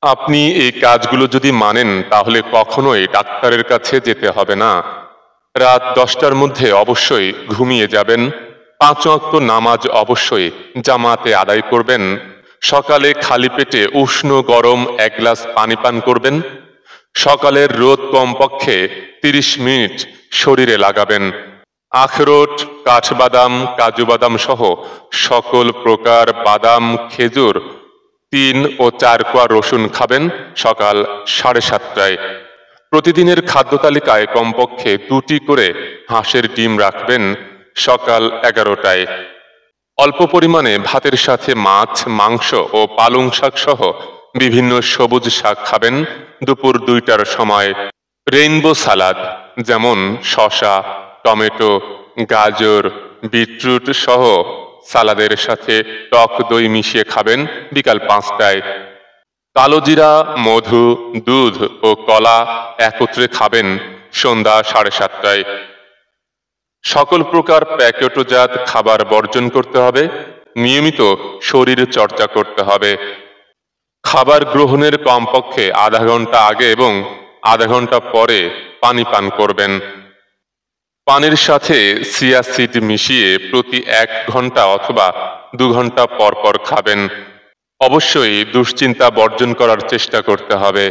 আপনি এই কাজগুলো যদি মানেন তাহলে কখনোই ডাক্তারের কাছে যেতে হবে না। রাত 10টার মধ্যে অবশ্যই ঘুমিয়ে যাবেন। 5 ওয়াক্ত নামাজ অবশ্যই জামাতে আদায় করবেন। সকালে খালি পেটে উষ্ণ গরম 1 গ্লাস পানি পান করবেন। সকালের রোদ কমপক্ষে 30 মিনিট শরীরে লাগাবেন। আখরোট, কাঠবাদাম, কাজু বাদাম সহ সকল প্রকার বাদাম, খেজুর, 3 ও 4 কোয়া রসুন খাবেন সকাল 7:30টায়। প্রতিদিনের খাদ্য তালিকায় কমপক্ষে 2টি করে হাঁসের ডিম রাখবেন সকাল 11টায়। অল্প পরিমাণে ভাতের সাথে মাছ, মাংস ও পালং শাক সহ বিভিন্ন সবুজ শাক খাবেন দুপুর 2টার সময়। রেইনবো সালাদ যেমন শসা, টমেটো, গাজর, বিটরুট সহ সালাদের সাথে টক দই মিশিয়ে খাবেন বিকাল 5টায়। কালোজিরা, মধু, দুধ ও কলা একত্রে খাবেন সন্ধ্যা 7:30টায়। সকল প্রকার প্যাকেটজাত খাবার বর্জন করতে হবে। নিয়মিত শরীর চর্চা করতে হবে। খাবার গ্রহণের কমপক্ষে আধা ঘন্টা আগে এবং আধা ঘন্টা পরে পানি পান করবেন। পানির সাথে চিয়া সিড মিশিয়ে প্রতি 1 ঘন্টা অথবা 2 ঘন্টা পর পর খাবেন। অবশ্যই দুশ্চিন্তা বর্জন করার চেষ্টা করতে হবে।